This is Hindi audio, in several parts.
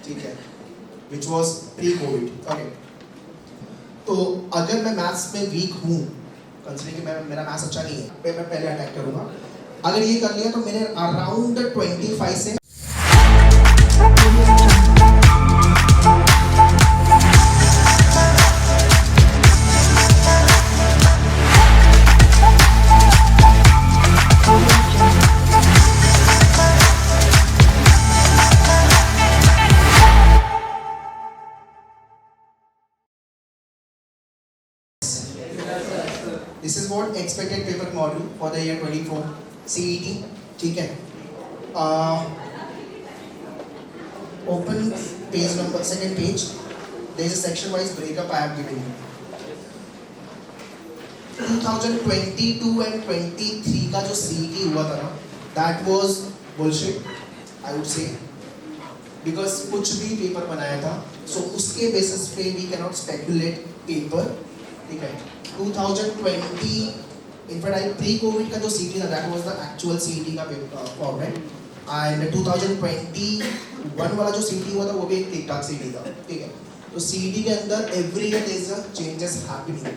ठीक है, which was pre Covid. Okay, तो अगर मैं मैथ्स में वीक हूँ, कंसिडरिंग कि मेरा मैथ्स अच्छा नहीं है, मैं पहले अटैक करूँगा। अगर ये कर लिया तो मेरे अराउंड 25 से This is what expected paper model for the year 24 CET. ठीक है, open page number, second page. There is a section wise breakup I have given you. 2022 and 23 का जो CET हुआ था ना, that was bullshit, I would say, because कुछ भी पेपर बनाया था, so उसके basis पे we cannot speculate paper, ठीक है। 2020, in fact, pre-COVID का जो CET था, that was the actual CET का paper format, and 2021 वाला जो CET हुआ था, वो भी एक ठीक-ठाक CET था, ठीक है। तो CET के अंदर every year there is a changes happening,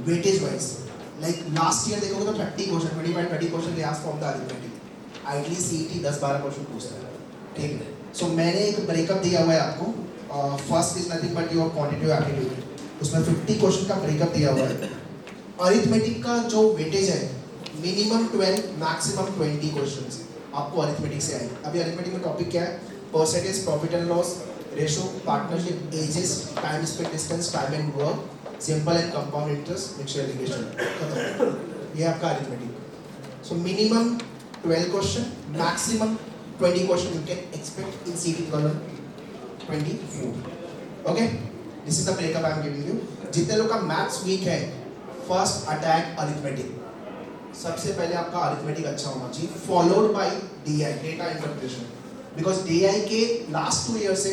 weightage wise. Like last year देखोगे तो 30 question, 25-30 question they ask from the arithmetic. Ideally CET 10-12 question पूछता है, ठीक है। So मैंने एक ब्रेकअप दिया हुआ है आपको, first is nothing but your quantitative aptitude, उसमें 50 क्वेश्चन का ब्रेकअप दिया हुआ है। अरिथमेटिक का जो वेटेज है, मिनिमम 12 मैक्सिमम 20 क्वेश्चंस आपको अरिथमेटिक से आएंगे। अभी अरिथमेटिक में टॉपिक क्या है? Percentage, profit and loss, ratio, partnership, ages, time spent, distance, time and work, simple and compound interest, mixture alligation, खत्म। ये आपका arithmetic. So minimum 12 question, maximum 20 question you can expect in CET 2024। Okay, this is the breakup I am giving you. जितने लोग का मैथ्स वीक है, फर्स्ट अटैक अरिथमेटिक, सबसे पहले आपका अरिथमेटिक अच्छा होना चाहिए, followed by DI, data interpretation, because DI के लास्ट 2 ईयर से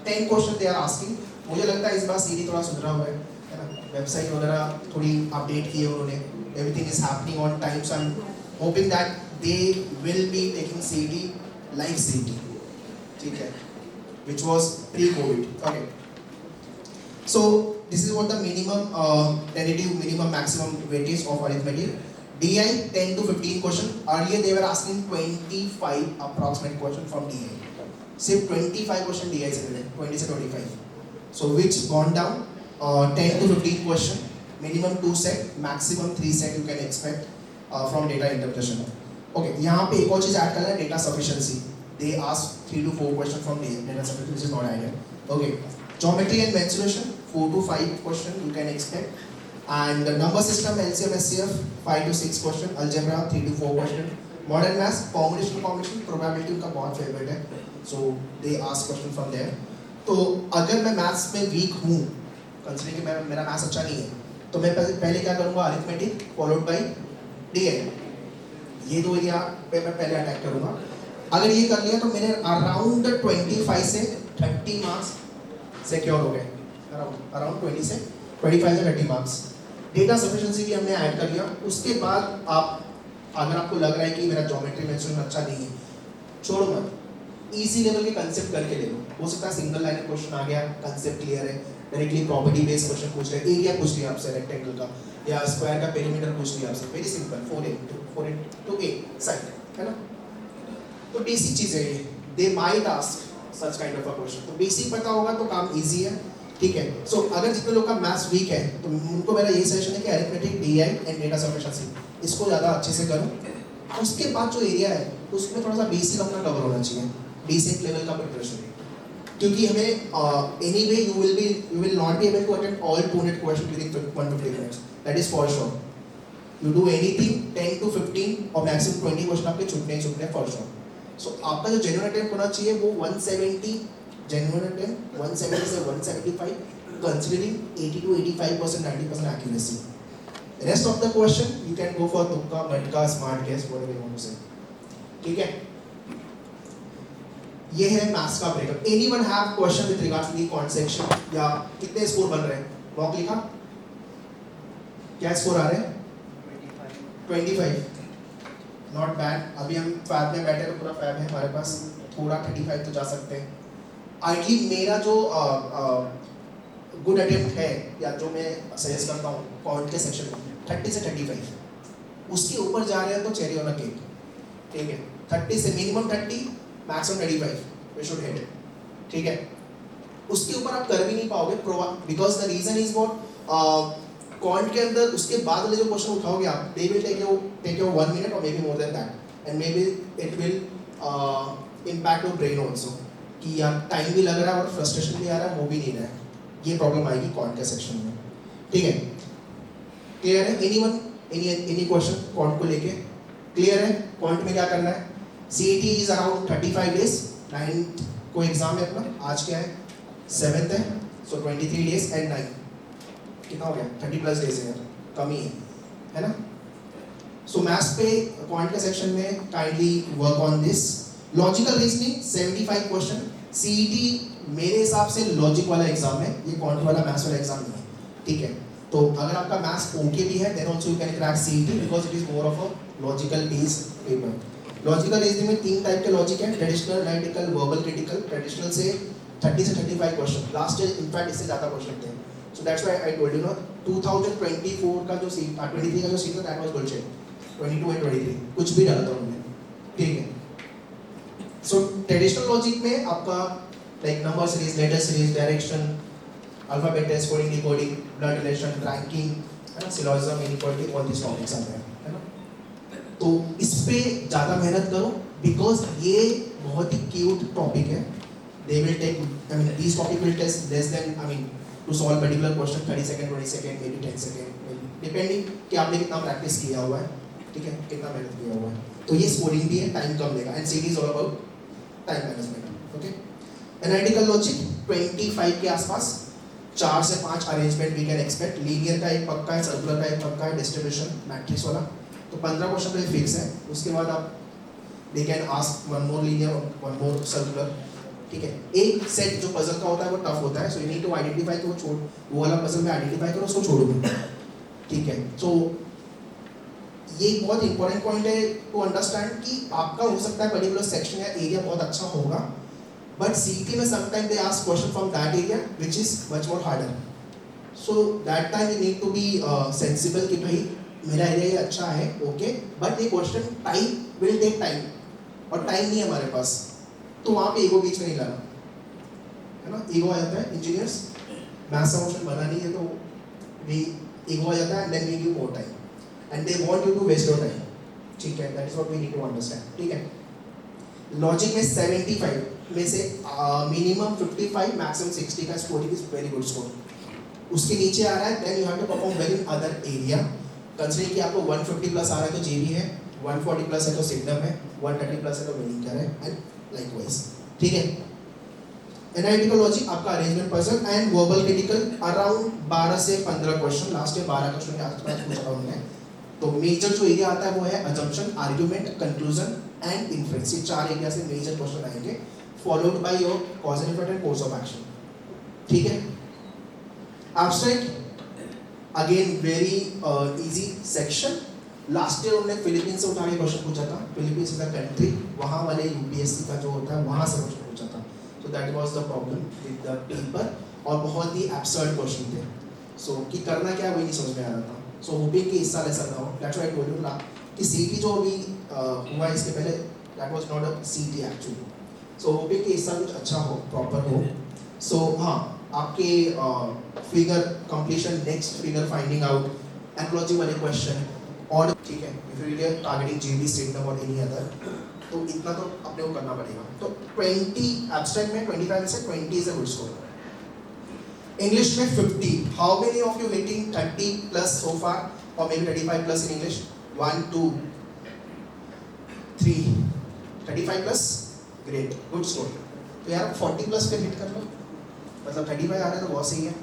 10 क्वेश्चन दे आर आस्किंग। मुझे लगता है इस बार CET थोड़ा सुधरा हुआ है ना, वेबसाइट वगैरह थोड़ी अपडेट की है उन्होंने, everything is happening on time, so I am hoping that they will be taking CET like CET, ठीक है, which was pre-COVID. Okay, so this is what the minimum tentative minimum maximum weightage of arithmetic. DI 10 to 15 question. Earlier they were asking 25 approximate question from DI. सिर्फ 25 question DI से मिले, 20 से 25. So which gone down 10 to 15 question, minimum 2 set, maximum 3 set you can expect from data interpretation. Okay, यहाँ पे एक और चीज़ ऐड करना है, data sufficiency. They ask 3 to 4 question from data sufficiency, which is not ideal. Okay, geometry and mensuration 4 to 5 question you can expect. And the number system LCM SCF 5 to 6 question, algebra 3 to 4 question, modern maths combination probability उनका बहुत फेवरेट है, so they ask question from there. तो अगर मैं मैथ्स में वीक हूँ, कंसिडरिंग कि मेरा मैथ्स अच्छा नहीं है, तो मैं पहले क्या करूँगा? अरिथमेटिक फॉलोड बाय DI, ये दो एरिया पे मैं पहले अटैक करूँगा। अगर ये कर लिया तो मेरे अराउंड 25 से 30 मार्क्स सिक्योर हो गए, अराउंड 20 से 25 से 30 मार्क्स। डेटा सफिशिएंसी भी हमने ऐड कर लिया। उसके बाद आप, अगर आपको लग रहा है कि मेरा ज्योमेट्री मेंशन अच्छा नहीं है, छोड़ो मत, इजी लेवल के कंसेप्ट करके ले लो। हो सकता है सिंगल लाइन क्वेश्चन आ गया, कंसेप्ट क्लियर है, डायरेक्टली प्रॉपर्टी बेस्ड क्वेश्चन पूछ रहे, एरिया पूछ लिया आपसे रेक्टेंगल का, या स्क्वायर का पेरीमीटर पूछ लिया आपसे, very simple, 4 into a side, है ना। तो बेसिक चीज़ है ये, they might ask such kind of a question, तो बेसिक पता होगा तो काम इजी है, ठीक है। सो अगर जितने लोग का मैथ्स वीक है, तो उनको मेरा यही सजेशन है कि arithmetic, DI and data sufficiency इसको ज़्यादा अच्छे से करो। उसके बाद जो एरिया है उसमें थोड़ा सा बेसिक अपना कवर होना चाहिए, बेसिक लेवल का प्रिपरेशन, क्योंकि हमें anyway you will not be able to attend all 200 question within 150 minutes, that is for sure. You do anything 10 to 15 और मैक्सिमम 20 क्वेश्चन आपके छूटने ही छूटने फॉर श्योर। सो आपका जो जेन्युइन अटेम्प्ट होना चाहिए वो 170 जेन्युइन अटेम्प्ट, 170 से 175, considering 80 to 85%, 90% accuracy. Rest of the question you can go for तुक्का, मटका, smart guess, whatever you want to say, ठीक है। ये है मैथ्स का breakup. Anyone have question with regards to the quant section, या कितने स्कोर बन रहे हैं? मॉक लिखा, क्या स्कोर आ रहे हैं? 25, नॉट बैड। अभी हम फैब में बैठे तो पूरा फैब है हमारे पास, थोड़ा 35 तो जा सकते हैं, आइडली मेरा जो गुड अटेम्प्ट है या जो मैं सजेस्ट करता हूँ क्वांट के सेक्शन में 30 से 35, उसके ऊपर जा रहे हैं तो चेरी ऑन अ केक, ठीक है। 30 से minimum 30, maximum 35 we should hit, ठीक है। उसके ऊपर आप कर भी नहीं पाओगे, because the reason is what, quant के अंदर उसके बाद वाले जो क्वेश्चन उठाओगे आप, they will take your 1 minute और maybe more than that, and maybe it will impact your brain also, कि यार टाइम भी लग रहा है और फ्रस्ट्रेशन भी आ रहा है, वो भी नहीं रहा है। ये प्रॉब्लम आएगी क्वांट के सेक्शन में, ठीक है। क्लियर है? एनीवन एनी क्वेश्चन क्वांट को लेके? क्लियर है? क्वांट में क्या करना है? CET is around 35 days, 9th को एग्जाम है अपना, आज क्या है 7th है, सो 23 डेज एंड 9 कितना हो गया 30 प्लस डेज है, कम ही है ना। सो मैथ्स पे क्वांट के सेक्शन में kindly work on this. Logical reasoning 75 question, CET मेरे हिसाब से लॉजिक वाला एग्जाम है, ये क्वांट वाला मैथ्स वाला एग्जाम नहीं है, ठीक है। तो अगर आपका मैथ्स ओके भी है then also you can crack CET because it is more of a logical based paper. Logical reasoning में 3 टाइप के लॉजिक है, traditional, analytical, verbal, critical. Traditional से 30 से 35 क्वेश्चन, लास्ट ईयर इनफैक्ट इससे ज़्यादा क्वेश्चन थे। So that's why I told you know 2024 का जो 23 का जो season that was bullshit, 22 and 23 कुछ भी डाला था उन्होंने, ठीक है। सो ट्रेडिशनल लॉजिक में आपका like number series, letter series, direction, alphabet test, coding, decoding, blood relation, ranking, है ना, syllogism, inequality, all this topics आते हैं, है ना। तो इस पे ज़्यादा मेहनत करो बिकॉज ये बहुत ही क्यूट टॉपिक है। They will take, I mean this topic will test less than, I mean to solve particular question 30 second, 20 second, may be 10 second, depending कि आपने कितना प्रैक्टिस किया हुआ है, ठीक है, कितना मेहनत किया हुआ है। तो ये स्कोरिंग भी है, टाइम कम लेगा, and CET is all about time management, okay. Analytical logic 25 के आसपास, 4 से 5 arrangement we can expect. Linear का एक पक्का है, सर्कुलर का एक पक्का है, डिस्ट्रीब्यूशन मैट्रिक्स वाला, तो 15 क्वेश्चन तो फिक्स है। उसके बाद आप they can ask 1 more linear, 1 more circular, ठीक है। एक सेट जो पजल का होता है वो टफ होता है, so you need to identify कि वो वाला पजल में आइडेंटिफाई करो, उसको छोड़ो, ठीक है। सो ये एक बहुत इंपॉर्टेंट पॉइंट है टू अंडरस्टैंड कि आपका हो सकता है पर्टिकुलर सेक्शन या एरिया बहुत अच्छा होगा, बट CET में sometime they ask question from that area which is much more harder. So that time you need to be sensible कि भाई मेरा एरिया ये अच्छा है, ओके, बट ये question time will take time, और टाइम नहीं है हमारे पास, तो वहाँ पे ईगो बीच में नहीं लाना, है ना। ईगो आ जाता है, इंजीनियर्स मैथ्स का क्वेश्चन बना नहीं है तो भी ईगो आ जाता है, and then we give more time and they want you to waste your time, ठीक है। That is what we need to understand, ठीक है। लॉजिक में 75 में से मिनिमम 55, मैक्सिमम 60 का scoring is very good score. उसके नीचे आ रहा है then you have to perform well in other area, consider कि आपको 150 प्लस आ रहा है तो JB है, 140 प्लस है तो सिग्नम है, 130 प्लस है तो विनिकर है, एंड लाइकवाइज, ठीक है। एनालिटिकल लॉजिक आपका arrangement puzzle and verbal critical around 12 से 15 क्वेश्चन, लास्ट ईयर 12 क्वेश्चन के आसपास पूछा था उन्होंने। तो मेजर जो एरिया आता है वो है assumption, argument, conclusion and inference, ये 4 एरिया से मेजर क्वेश्चन आएंगे, followed by your cause and effect and course of action, ठीक है। Abstract again very easy section. Last year उन्होंने फिलीपींस से उठा के क्वेश्चन पूछा था, फिलीपींस इज अ कंट्री, वहाँ वाले UPSC का जो होता है वहाँ से क्वेश्चन पूछा था, so that was the problem with the paper, और बहुत ही एब्सर्ड क्वेश्चन थे, सो कि करना क्या वही नहीं समझ में आ रहा था। सो होपिंग कि इस साल ऐसा ना हो, that's why I told you कि CET जो अभी हुआ इसके पहले that was not a CET actually, so hopping कि इस साल कुछ अच्छा हो, प्रॉपर हो। सो हाँ, आपके figure completion, next figure finding out, analogy वाले क्वेश्चन, और ठीक है, if you are targeting JB, सिग्नम और एनी अदर, तो इतना तो अपने को करना पड़ेगा। तो 20 एब्स्ट्रैक्ट में 25 से 20 is a good score. English में 50, how many of you hitting 30 plus so far, और maybe 35 plus in English? 1 2 3 35 plus, great, good score. तो यार 40 प्लस पे हिट कर लो, मतलब 35 आ रहा है तो बहुत सही है।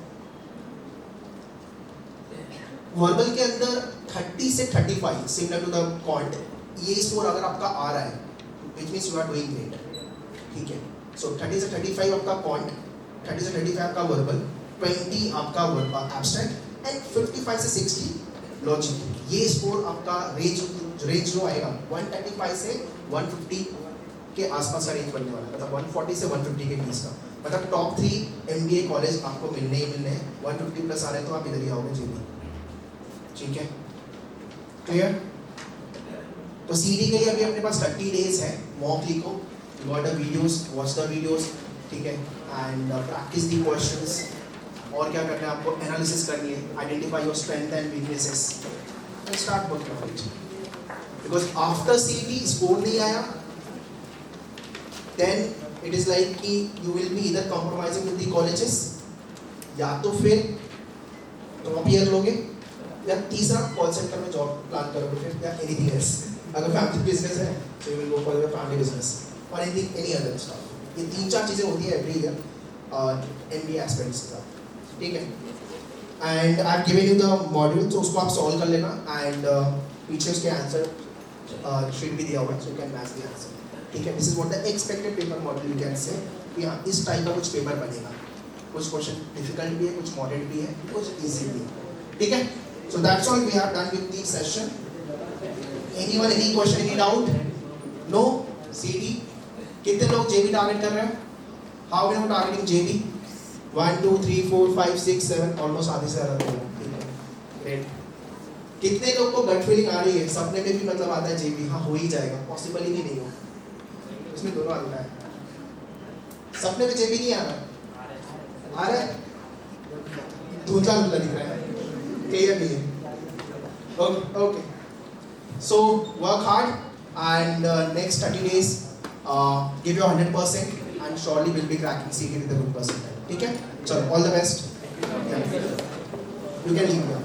वर्बल के अंदर 30 से 35 सिमिलर टू द क्वांट, ये स्कोर अगर आपका आ रहा है which means you are doing great, ठीक है। सो 30 से 35 आपका क्वांट, 30 से 35 आपका वर्बल, 20 आपका एब्स्ट्रैक्ट एंड 55 से 60 लॉजिक। ये स्कोर आपका रेंज जो आएगा 135 से 150 के आसपास का रेंज बनने वाला है, मतलब 140 से 150 के बीच का, मतलब टॉप 3 MBA कॉलेज आपको मिलने ही मिलने हैं। 150 प्लस आ रहे हैं तो आप इधर ही आओगे जी। ठीक है, क्लियर? तो CD के लिए अभी अपने पास 30 डेज है, मॉक लिखो, got the videos, watch the videos, ठीक है, एंड प्रैक्टिस द क्वेश्चंस। और क्या करना है आपको? एनालिसिस करनी है, identify your strength and weaknesses and start working on it. Because after CD score नहीं आया, देन इट इज लाइक कि यू विल बी इधर कॉम्प्रोमाइजिंग विद द कॉलेजेस, या तो फिर ड्रॉप ईयर लोगे, या तीसरा कॉल सेंटर में जॉब प्लान करोगे फिर, या एनीथिंग एल्स। अगर फैमिली बिजनेस है तो you will go for your family business और एनीथिंग एनी अदर स्टफ। ये 3-4 चीज़ें होती है एवरी ईयर MBA एस्पिरेंट्स के साथ, ठीक है। And I have given you the module, तो उसको आप सॉल्व कर लेना, एंड पीछे उसके आंसर शीट भी दिया हुआ है, so you can match the answer, ठीक है। This is what the expected paper model you can say, कि हाँ इस टाइप का कुछ पेपर बनेगा। कुछ क्वेश्चन डिफिकल्ट भी है, कुछ मॉडरेट भी है, कुछ ईजी भी है, ठीक है। So that's all we have done with the session. Anyone, any question, any doubt? No? CD कितने लोग JB टारगेट कर रहे हैं? How many targeting JB? 1 2 3 4 5 6 7, almost आधे से ज़्यादा लोग, ठीक है, ग्रेट। कितने लोग को गट फीलिंग आ रही है, सपने में भी मतलब आता है JB, हाँ हो ही जाएगा, पॉसिबल ही नहीं हो, इसमें दोनों आता है। सपने में JB नहीं आ रहा, आ रहा है, धुंधला धुंधला दिख रहा है, क्लियर नहीं है। Okay okay, so work hard and next 30 days give your 100% and surely will be cracking CD with a good percentile, ठीक है। चलो, all the best, you can leave now.